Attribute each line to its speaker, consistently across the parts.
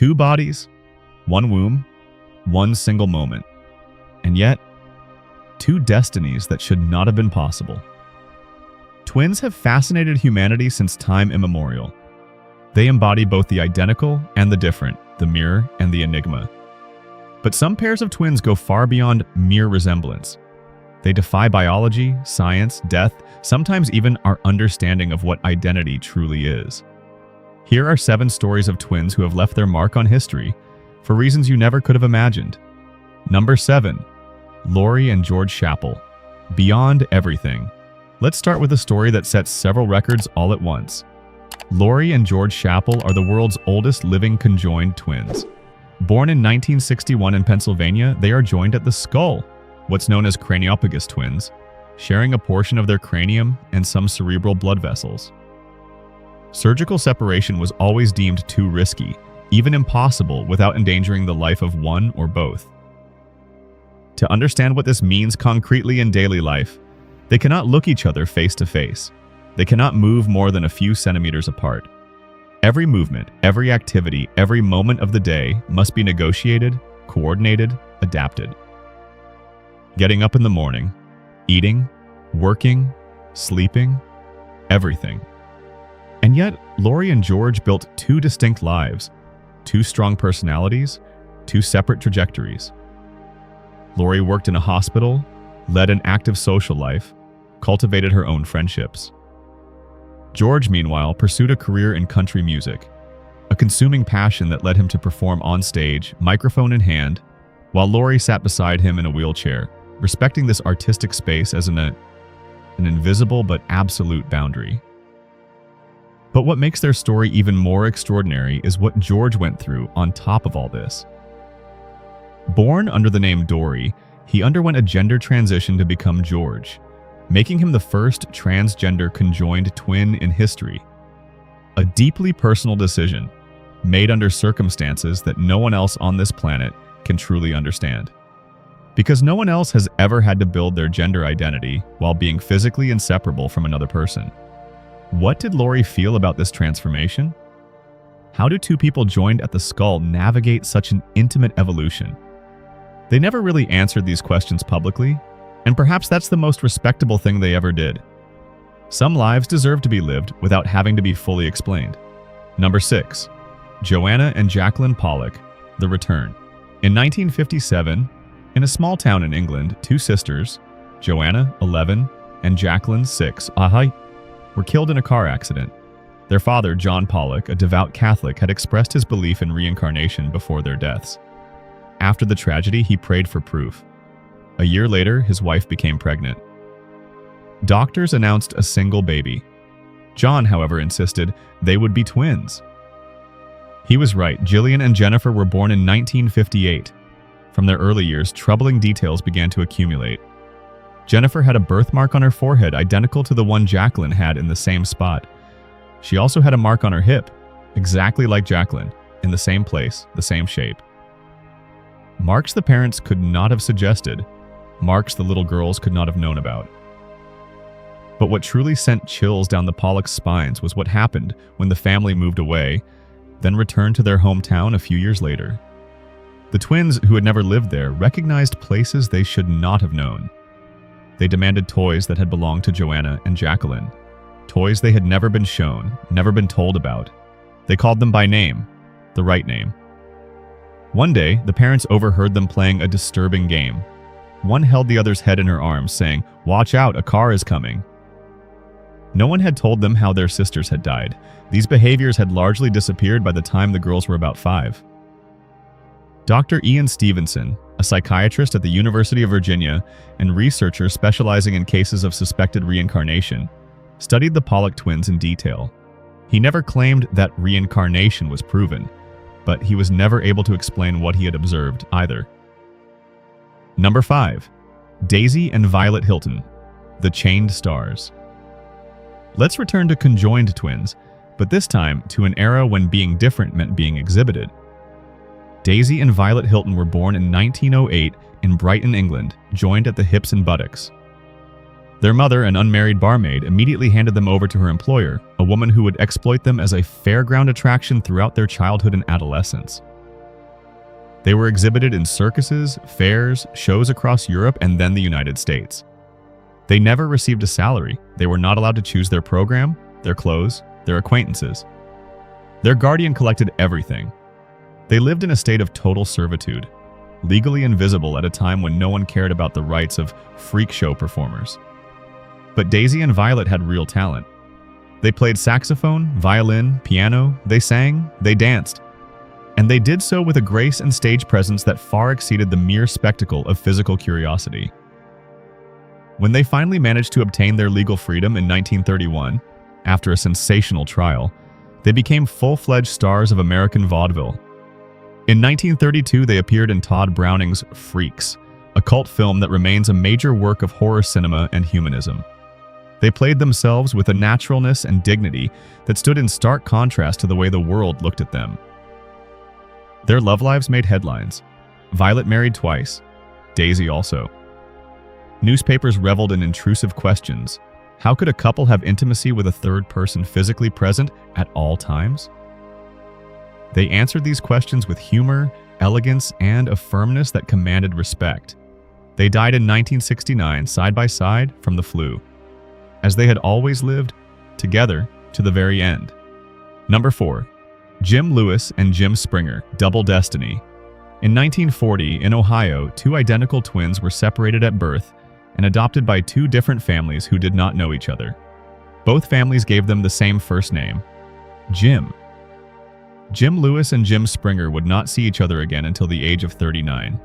Speaker 1: Two bodies, one womb, one single moment. And yet, two destinies that should not have been possible. Twins have fascinated humanity since time immemorial. They embody both the identical and the different, the mirror and the enigma. But some pairs of twins go far beyond mere resemblance. They defy biology, science, death, sometimes even our understanding of what identity truly is. Here are 7 stories of twins who have left their mark on history for reasons you never could have imagined. Number 7. Lori and George Chappell. Beyond everything. Let's start with a story that sets several records all at once. Lori and George Chappell are the world's oldest living conjoined twins. Born in 1961 in Pennsylvania, they are joined at the skull, what's known as craniopagus twins, sharing a portion of their cranium and some cerebral blood vessels. Surgical separation was always deemed too risky, even impossible without endangering the life of one or both. To understand what this means concretely in daily life, they cannot look each other face to face. They cannot move more than a few centimeters apart. Every movement, every activity, every moment of the day must be negotiated, coordinated, adapted. Getting up in the morning, eating, working, sleeping, everything. And yet, Lori and George built 2 distinct lives, 2 strong personalities, 2 separate trajectories. Lori worked in a hospital, led an active social life, cultivated her own friendships. George, meanwhile, pursued a career in country music, a consuming passion that led him to perform on stage, microphone in hand, while Lori sat beside him in a wheelchair, respecting this artistic space as an invisible but absolute boundary. But what makes their story even more extraordinary is what George went through on top of all this. Born under the name Dory, he underwent a gender transition to become George, making him the first transgender conjoined twin in history. A deeply personal decision, made under circumstances that no one else on this planet can truly understand. Because no one else has ever had to build their gender identity while being physically inseparable from another person. What did Lori feel about this transformation? How do 2 people joined at the skull navigate such an intimate evolution? They never really answered these questions publicly, and perhaps that's the most respectable thing they ever did. Some lives deserve to be lived without having to be fully explained. Number 6. Joanna and Jacqueline Pollock, The Return. In 1957, in a small town in England, 2 sisters, Joanna, 11, and Jacqueline, 6, were killed in a car accident. Their father, John Pollock, a devout Catholic, had expressed his belief in reincarnation before their deaths. After the tragedy, he prayed for proof. A year later, his wife became pregnant. Doctors announced a single baby. John, however, insisted they would be twins. He was right. Jillian and Jennifer were born in 1958. From their early years, troubling details began to accumulate. Jennifer had a birthmark on her forehead identical to the one Jacqueline had in the same spot. She also had a mark on her hip, exactly like Jacqueline, in the same place, the same shape. Marks the parents could not have suggested, marks the little girls could not have known about. But what truly sent chills down the Pollocks' spines was what happened when the family moved away, then returned to their hometown a few years later. The twins, who had never lived there, recognized places they should not have known. They demanded toys that had belonged to Joanna and Jacqueline, toys they had never been shown, never been told about. They called them by name, the right name. One day, the parents overheard them playing a disturbing game. One held the other's head in her arms, saying, "Watch out, a car is coming." No one had told them how their sisters had died. These behaviors had largely disappeared by the time the girls were about 5. Dr. Ian Stevenson, a psychiatrist at the University of Virginia and researcher specializing in cases of suspected reincarnation, studied the Pollock twins in detail. He never claimed that reincarnation was proven, but he was never able to explain what he had observed either. Number 5. Daisy and Violet Hilton, The Chained Stars. Let's return to conjoined twins, but this time to an era when being different meant being exhibited. Daisy and Violet Hilton were born in 1908 in Brighton, England, joined at the hips and buttocks. Their mother, an unmarried barmaid, immediately handed them over to her employer, a woman who would exploit them as a fairground attraction throughout their childhood and adolescence. They were exhibited in circuses, fairs, shows across Europe, and then the United States. They never received a salary. They were not allowed to choose their program, their clothes, their acquaintances. Their guardian collected everything. They lived in a state of total servitude, legally invisible at a time when no one cared about the rights of freak show performers. But Daisy and Violet had real talent. They played saxophone, violin, piano, they sang, they danced. And they did so with a grace and stage presence that far exceeded the mere spectacle of physical curiosity. When they finally managed to obtain their legal freedom in 1931, after a sensational trial, they became full-fledged stars of American vaudeville. In 1932, they appeared in Todd Browning's Freaks, a cult film that remains a major work of horror cinema and humanism. They played themselves with a naturalness and dignity that stood in stark contrast to the way the world looked at them. Their love lives made headlines. Violet married twice, Daisy also. Newspapers reveled in intrusive questions. How could a couple have intimacy with a third person physically present at all times? They answered these questions with humor, elegance, and a firmness that commanded respect. They died in 1969, side by side, from the flu, as they had always lived, together to the very end. Number 4. Jim Lewis and Jim Springer, Double Destiny. In 1940, in Ohio, two identical twins were separated at birth and adopted by two different families who did not know each other. Both families gave them the same first name, Jim. Jim Lewis and Jim Springer would not see each other again until the age of 39.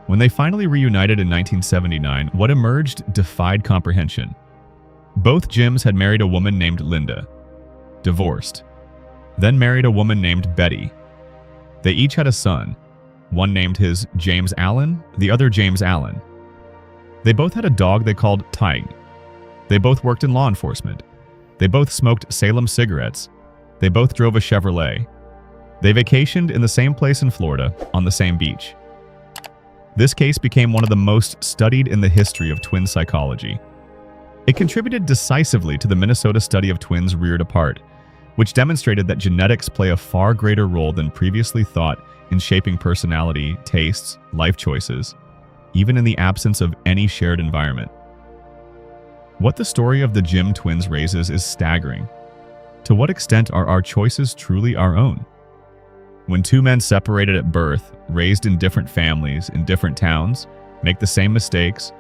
Speaker 1: When they finally reunited in 1979, what emerged defied comprehension. Both Jims had married a woman named Linda, divorced, then married a woman named Betty. They each had a son, one named his James Allen, the other James Allen. They both had a dog they called Tig. They both worked in law enforcement. They both smoked Salem cigarettes. They both drove a Chevrolet. They vacationed in the same place in Florida, on the same beach. This case became one of the most studied in the history of twin psychology. It contributed decisively to the Minnesota study of twins reared apart, which demonstrated that genetics play a far greater role than previously thought in shaping personality, tastes, life choices, even in the absence of any shared environment. What the story of the Jim twins raises is staggering. To what extent are our choices truly our own? When two men separated at birth, raised in different families, in different towns, make the same mistakes,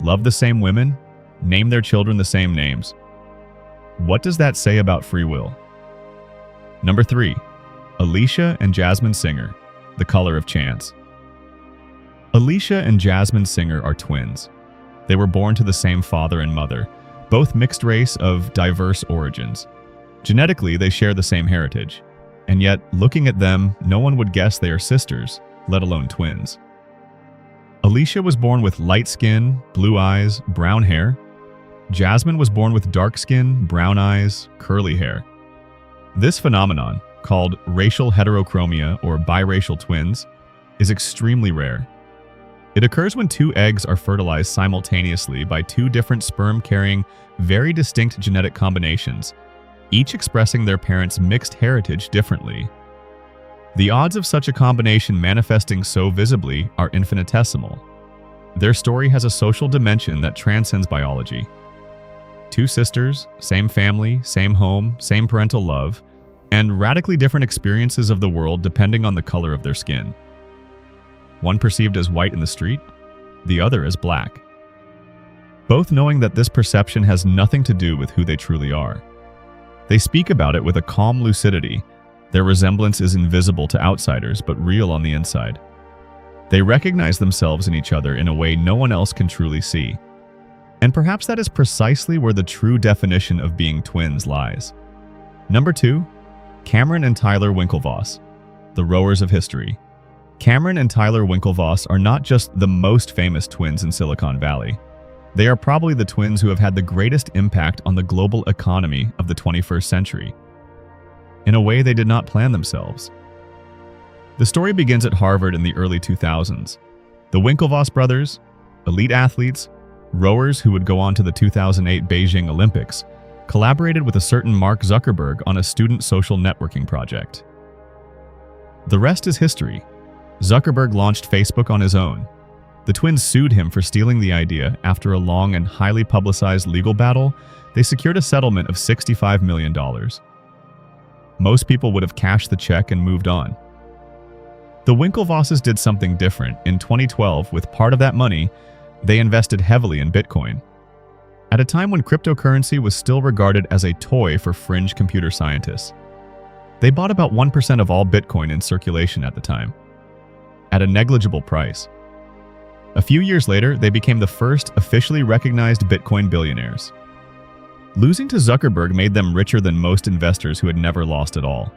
Speaker 1: love the same women, name their children the same names, what does that say about free will? Number 3. Alicia and Jasmine Singer, The Color of Chance. Alicia and Jasmine Singer are twins. They were born to the same father and mother, both mixed race of diverse origins. Genetically, they share the same heritage, and yet, looking at them, no one would guess they are sisters, let alone twins. Alicia was born with light skin, blue eyes, brown hair. Jasmine was born with dark skin, brown eyes, curly hair. This phenomenon, called racial heterochromia or biracial twins, is extremely rare. It occurs when two eggs are fertilized simultaneously by two different sperm-carrying, very distinct genetic combinations, each expressing their parents' mixed heritage differently. The odds of such a combination manifesting so visibly are infinitesimal. Their story has a social dimension that transcends biology. Two sisters, same family, same home, same parental love, and radically different experiences of the world depending on the color of their skin. One perceived as white in the street, the other as black. Both knowing that this perception has nothing to do with who they truly are. They speak about it with a calm lucidity. Their resemblance is invisible to outsiders, but real on the inside. They recognize themselves in each other in a way no one else can truly see. And perhaps that is precisely where the true definition of being twins lies. Number 2. Cameron and Tyler Winklevoss, The Rowers of History. Cameron and Tyler Winklevoss are not just the most famous twins in Silicon Valley. They are probably the twins who have had the greatest impact on the global economy of the 21st century. In a way they did not plan themselves. The story begins at Harvard in the early 2000s. The Winklevoss brothers, elite athletes, rowers who would go on to the 2008 Beijing Olympics, collaborated with a certain Mark Zuckerberg on a student social networking project. The rest is history. Zuckerberg launched Facebook on his own. The twins sued him for stealing the idea. After a long and highly publicized legal battle, they secured a settlement of $65 million. Most people would have cashed the check and moved on. The Winklevosses did something different. In 2012, with part of that money, they invested heavily in Bitcoin. At a time when cryptocurrency was still regarded as a toy for fringe computer scientists. They bought about 1% of all Bitcoin in circulation at the time, at a negligible price. A few years later, they became the first officially recognized Bitcoin billionaires. Losing to Zuckerberg made them richer than most investors who had never lost at all.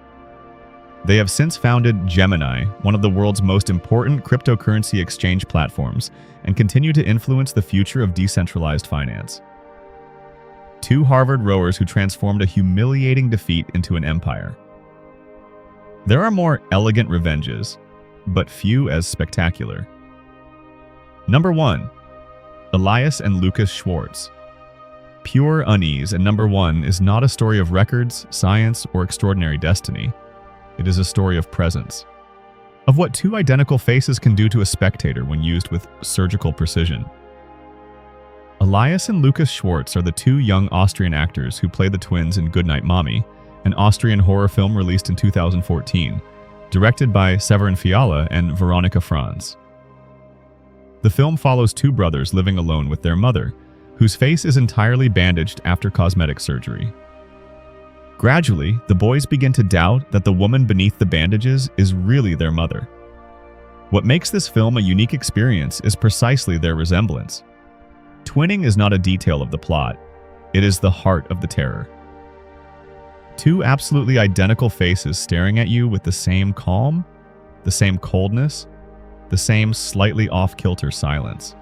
Speaker 1: They have since founded Gemini, one of the world's most important cryptocurrency exchange platforms, and continue to influence the future of decentralized finance. Two Harvard rowers who transformed a humiliating defeat into an empire. There are more elegant revenges, but few as spectacular. Number 1. Elias and Lucas Schwartz. Pure unease, and number 1 is not a story of records, science, or extraordinary destiny. It is a story of presence. Of what two identical faces can do to a spectator when used with surgical precision. Elias and Lucas Schwartz are the two young Austrian actors who play the twins in Goodnight Mommy, an Austrian horror film released in 2014, directed by Severin Fiala and Veronika Franz. The film follows two brothers living alone with their mother, whose face is entirely bandaged after cosmetic surgery. Gradually, the boys begin to doubt that the woman beneath the bandages is really their mother. What makes this film a unique experience is precisely their resemblance. Twinning is not a detail of the plot, it is the heart of the terror. Two absolutely identical faces staring at you with the same calm, the same coldness, the same slightly off-kilter silence.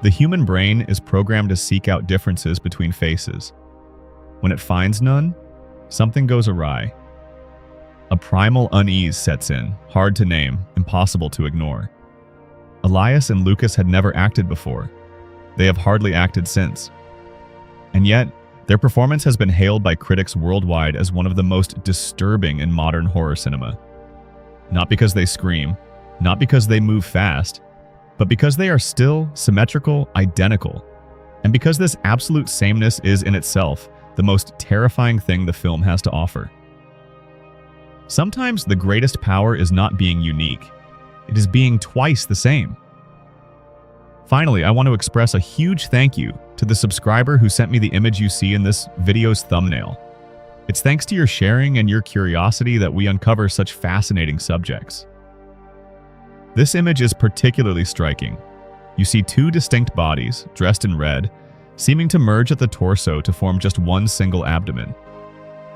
Speaker 1: The human brain is programmed to seek out differences between faces. When it finds none, something goes awry. A primal unease sets in, hard to name, impossible to ignore. Elias and Lucas had never acted before. They have hardly acted since. And yet, their performance has been hailed by critics worldwide as one of the most disturbing in modern horror cinema. Not because they scream, not because they move fast, but because they are still symmetrical, identical, and because this absolute sameness is in itself the most terrifying thing the film has to offer. Sometimes the greatest power is not being unique, it is being twice the same. Finally, I want to express a huge thank you to the subscriber who sent me the image you see in this video's thumbnail. It's thanks to your sharing and your curiosity that we uncover such fascinating subjects. This image is particularly striking. You see two distinct bodies, dressed in red, seeming to merge at the torso to form just one single abdomen.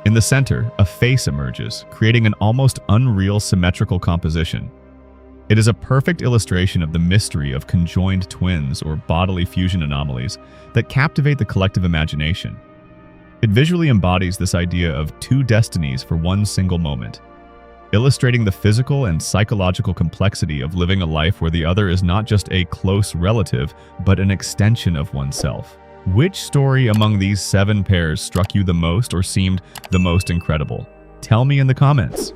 Speaker 1: In the center, a face emerges, creating an almost unreal symmetrical composition. It is a perfect illustration of the mystery of conjoined twins or bodily fusion anomalies that captivate the collective imagination. It visually embodies this idea of two destinies for one single moment, illustrating the physical and psychological complexity of living a life where the other is not just a close relative, but an extension of oneself. Which story among these 7 pairs struck you the most or seemed the most incredible? Tell me in the comments.